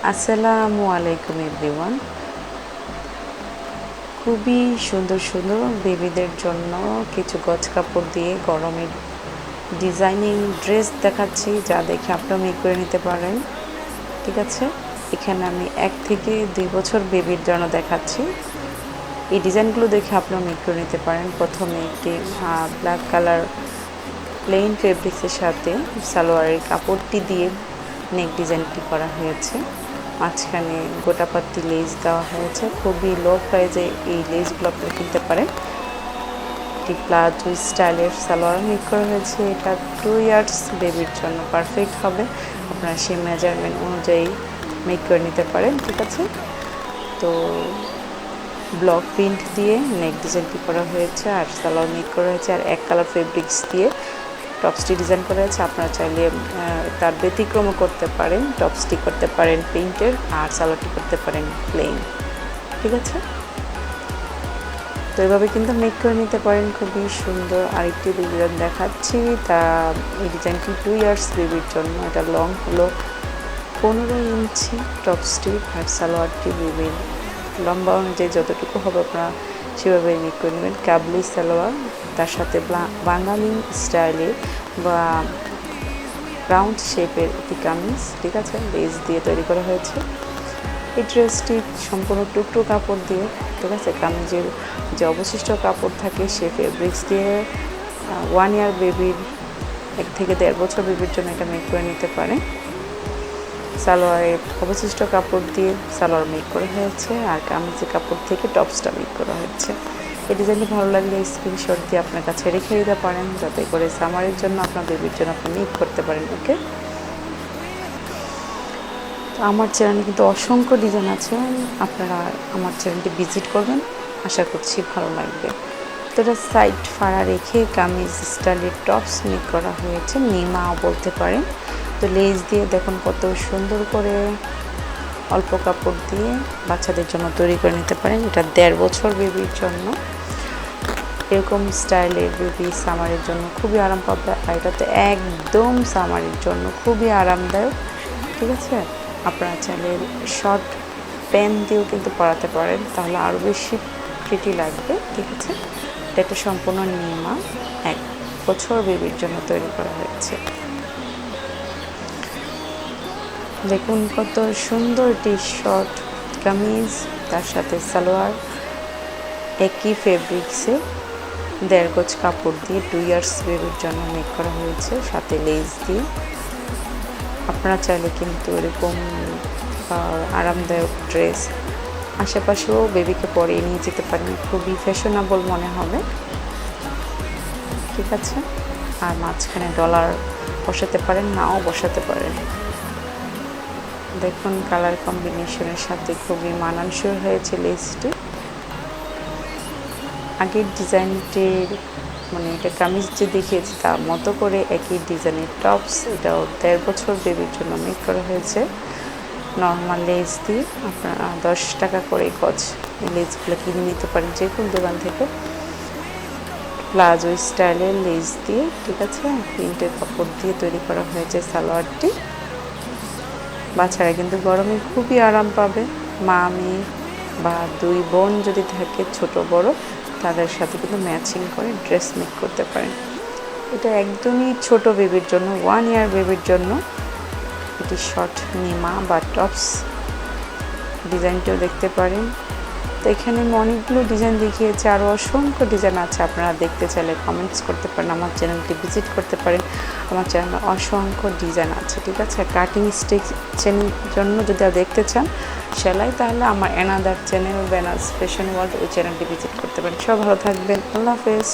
আসসালামু আলাইকুম এভরিওয়ান। খুবই সুন্দর সুন্দর বেবিদের জন্য কিছু গজ কাপড় দিয়ে গরমের ডিজাইনিং ড্রেস দেখাচ্ছি, যা দেখে আপনারা মেক করে নিতে পারেন। ঠিক আছে, এখানে আমি 1 থেকে 2 বছর বেবির জন্য দেখাচ্ছি। এই ডিজাইনগুলো দেখে আপনারা মেক করে নিতে পারেন। প্রথমে একটি ব্ল্যাক কালার প্লেন ফেব্রিক্সের সাথে সালোয়ারের কাপড়টি দিয়ে নেক ডিজাইনটি করা হয়েছে। মাঝখানে গোটাপাতি লেস দেওয়া হয়েছে। খুবই লো প্রাইসে এই লেসগুলো আপনারা কিনতে পারেন। একটি প্লাজো স্টাইলের সালোয়ার মেক করা হয়েছে। এটা 2 ইয়ার্স বেবির জন্য পারফেক্ট হবে। আপনারা সেই মেজারমেন্ট অনুযায়ী মেক করে নিতে পারেন। ঠিক আছে, তো ব্লক প্রিন্ট দিয়ে নেক ডিজাইনটি করা হয়েছে আর সালোয়ার মেক করা হয়েছে, আর এক কালার ফেব্রিক্স দিয়ে টপসটি ডিজাইন করা হয়েছে। আপনারা চাইলে তার ব্যতিক্রমও করতে পারেন, টপসটি করতে পারেন প্রিন্টের আর সালোয়ারটি করতে পারেন প্লেন। ঠিক আছে, তো এভাবে কিন্তু মেক করে নিতে পারেন। খুবই সুন্দর আরেকটি ডিজাইন দেখাচ্ছি। তা এই ডিজাইনটি 2 ইয়ার্স বেবির জন্য। এটা লং হলো 15 ইঞ্চি টপসটি আর সালোয়ারটি বেবির লম্বা অনুযায়ী যতটুকু হবে আপনারা সেভাবে মেক করে নেবেন। কাবলি সালোয়ার, তার সাথে বাঙালি স্টাইলে বা রাউন্ড শেপের একটি কামিজ। ঠিক আছে, লেস দিয়ে তৈরি করা হয়েছে। এই ড্রেসটি সম্পূর্ণ টুকরো কাপড় দিয়ে, ঠিক আছে, কামিজের যে অবশিষ্ট কাপড় থাকে সে ফেব্রিক্স দিয়ে 1 ইয়ার বেবির 1 থেকে 1.5 বছর বেবির জন্য এটা মেক করে নিতে পারে। সালোয়ারের অবশিষ্ট কাপড় দিয়ে সালোয়ার মেক করা হয়েছে আর কামিজের কাপড় থেকে টপসটা মেক করা হয়েছে। এই ডিজাইনটি ভালো লাগলে স্ক্রিনশট দিয়ে আপনার কাছে রেখে দিতে পারেন, যাতে করে সামারের জন্য আপনার বেবির জন্য আপনি মেক করতে পারেন। ওকে, তো আমার চ্যানেলে কিন্তু অসংখ্য ডিজাইন আছে, আপনারা আমার চ্যানেলটি ভিজিট করবেন, আশা করছি ভালো লাগবে। তো এটা সাইড ফাড়া রেখে কামিজ স্টাইলের টপস মেক করা হয়েছে, নিমাও বলতে পারেন। তো লেস দিয়ে দেখুন কত সুন্দর করে অল্প কাপড় দিয়ে বাচ্চাদের জন্য তৈরি করে নিতে পারেন। এটা 1.5 বছর বেবির জন্য। এরকম স্টাইলের বেবি সামারের জন্য খুবই আরাম পাবে, আর এটা তো একদম সামারের জন্য খুবই আরামদায়ক। ঠিক আছে, আপনারা চাইলে শর্ট প্যান্ট দিয়েও কিন্তু পরাতে পারেন, তাহলে আরও বেশি প্রিটি লাগবে। ঠিক আছে, এটা একটা সম্পূর্ণ নিমা 1 বছর বেবির জন্য তৈরি করা হয়েছে। দেখুন কত সুন্দর টি শার্ট কামিজ, তার সাথে সালোয়ার একই ফেব্রিক্সে 1.5 গজ কাপড় দিয়ে 2 ইয়ার্স বেবির জন্য মেক করা হয়েছে, সাথে লেস দিয়ে। আপনারা চাইলে কিন্তু এরকম আরামদায়ক ড্রেস আশেপাশেও বেবিকে পরিয়ে নিয়ে যেতে পারেন, খুবই ফ্যাশনেবল মনে হবে। ঠিক আছে, আর মাঝখানে ডলার বসাতে পারেন, নাও বসাতে পারেন। দেখুন কালার কম্বিনেশনের সাথে খুবই মানানসই হয়েছে লেসটি। আগের ডিজাইনটির মানে এটা কামিজ যে দেখিয়েছি তার মতো করে একই ডিজাইনের টপস, এটাও 1.5 বছর বেবির জন্য মেক করা হয়েছে। নর্মাল লেস দিয়ে আপনারা 10 টাকা করে গজ এই লেসগুলো কিনে নিতে পারেন যে কোনো দোকান থেকে। প্লাজো স্টাইলের লেস দিয়ে, ঠিক আছে, প্রিন্টের কাপড় দিয়ে তৈরি করা হয়েছে সালোয়ারটি। বাচ্চারা কিন্তু গরমে খুবই আরাম পাবে। মা মেয়ে বা 2 বোন যদি থাকে ছোট বড়, তাদের সাথে কিন্তু ম্যাচিং করে ড্রেস মেক করতে পারেন। এটা একদমই ছোট বেবির জন্য, 1 ইয়ার বেবির জন্য। এটি শর্ট নিমা বা টপস ডিজাইনটিও দেখতে পারেন। তো এখানে আমি অনেকগুলো ডিজাইন দেখিয়েছি, আরও অসংখ্য ডিজাইন আছে। আপনারা দেখতে চাইলে কমেন্টস করতে পারেন, আমার চ্যানেলটি ভিজিট করতে পারেন। আমার চ্যানেলে অসংখ্য ডিজাইন আছে। ঠিক আছে, কাটিং স্টিচের জন্য যদি দেখতে চান সেলাই, তাহলে আমার অ্যানাদার চ্যানেল বেনাস ফ্যাশন ওয়ার্ল্ড, ওই চ্যানেলটি ভিজিট করতে পারেন। সব ভালো থাকবেন, আল্লাহ হাফেজ।